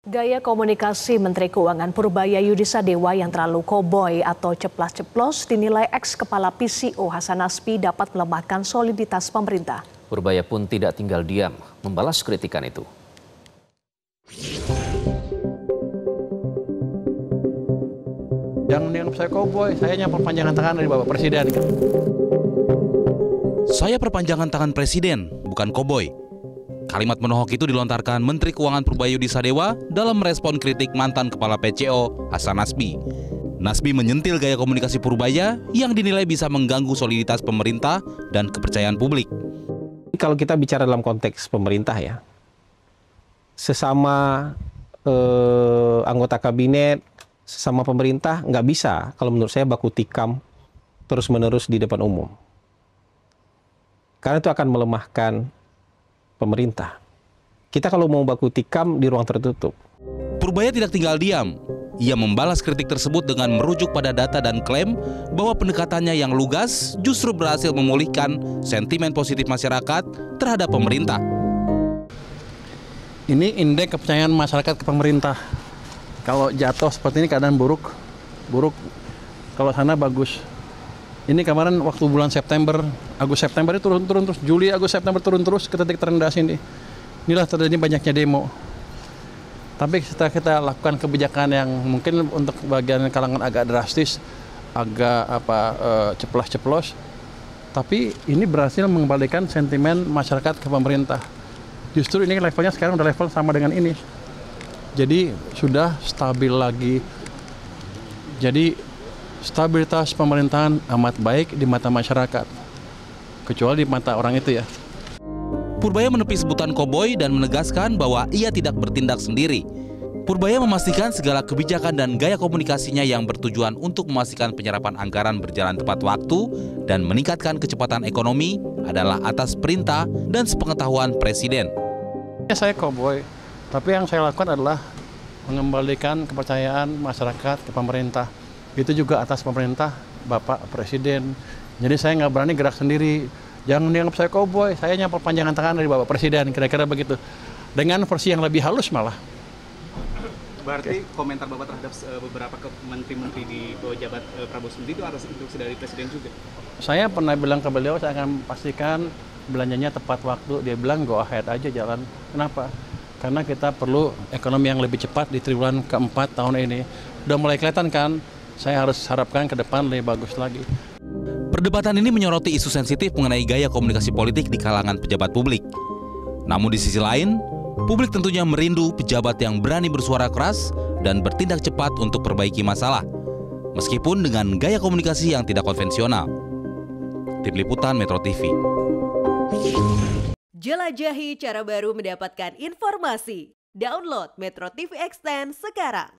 Gaya komunikasi Menteri Keuangan Purbaya Yudisadewa yang terlalu koboi atau ceplas-ceplos dinilai ex-kepala PCO Hasan Nasbi dapat melemahkan soliditas pemerintah. Purbaya pun tidak tinggal diam, membalas kritikan itu. Jangan dianggap saya koboi, saya hanya perpanjangan tangan dari Bapak Presiden. Saya perpanjangan tangan Presiden, bukan koboi. Kalimat menohok itu dilontarkan Menteri Keuangan Purbaya Yudisadewa dalam merespon kritik mantan Kepala PCO Hasan Nasbi. Nasbi menyentil gaya komunikasi Purbaya yang dinilai bisa mengganggu soliditas pemerintah dan kepercayaan publik. Kalau kita bicara dalam konteks pemerintah ya, sesama anggota kabinet, sesama pemerintah nggak bisa kalau menurut saya baku tikam terus-menerus di depan umum. Karena itu akan melemahkan pemerintah. Kita kalau mau baku tikam di ruang tertutup. Purbaya tidak tinggal diam. Ia membalas kritik tersebut dengan merujuk pada data dan klaim bahwa pendekatannya yang lugas justru berhasil memulihkan sentimen positif masyarakat terhadap pemerintah. Ini indeks kepercayaan masyarakat ke pemerintah. Kalau jatuh seperti ini keadaan buruk. Kalau sana bagus. Ini kemarin waktu bulan September, Agustus September itu turun terus, Juli, Agustus September turun terus ke titik terendah sini. Inilah terjadi banyaknya demo. Tapi setelah kita lakukan kebijakan yang mungkin untuk bagian kalangan agak drastis, agak ceplas-ceplos, tapi ini berhasil mengembalikan sentimen masyarakat ke pemerintah. Justru ini levelnya sekarang udah level sama dengan ini. Jadi sudah stabil lagi. Jadi stabilitas pemerintahan amat baik di mata masyarakat, kecuali di mata orang itu ya. Purbaya menepis sebutan koboi dan menegaskan bahwa ia tidak bertindak sendiri. Purbaya memastikan segala kebijakan dan gaya komunikasinya yang bertujuan untuk memastikan penyerapan anggaran berjalan tepat waktu dan meningkatkan kecepatan ekonomi adalah atas perintah dan sepengetahuan Presiden. Saya koboi, tapi yang saya lakukan adalah mengembalikan kepercayaan masyarakat ke pemerintah. Itu juga atas pemerintah Bapak Presiden. Jadi saya nggak berani gerak sendiri. Jangan dianggap saya koboi, saya hanya perpanjangan tangan dari Bapak Presiden, kira-kira begitu. Dengan versi yang lebih halus malah. Berarti komentar Bapak terhadap beberapa menteri-menteri di bawah jabat Prabowo Subianto itu atas instruksi dari Presiden juga? Saya pernah bilang ke beliau, saya akan pastikan belanjanya tepat waktu. Dia bilang go ahead aja jalan. Kenapa? Karena kita perlu ekonomi yang lebih cepat di triwulan keempat tahun ini. Udah mulai kelihatan kan? Saya harus harapkan ke depan lebih bagus lagi. Perdebatan ini menyoroti isu sensitif mengenai gaya komunikasi politik di kalangan pejabat publik. Namun di sisi lain, publik tentunya merindu pejabat yang berani bersuara keras dan bertindak cepat untuk perbaiki masalah, meskipun dengan gaya komunikasi yang tidak konvensional. Tim Liputan Metro TV. Jelajahi cara baru mendapatkan informasi. Download Metro TV Extend sekarang.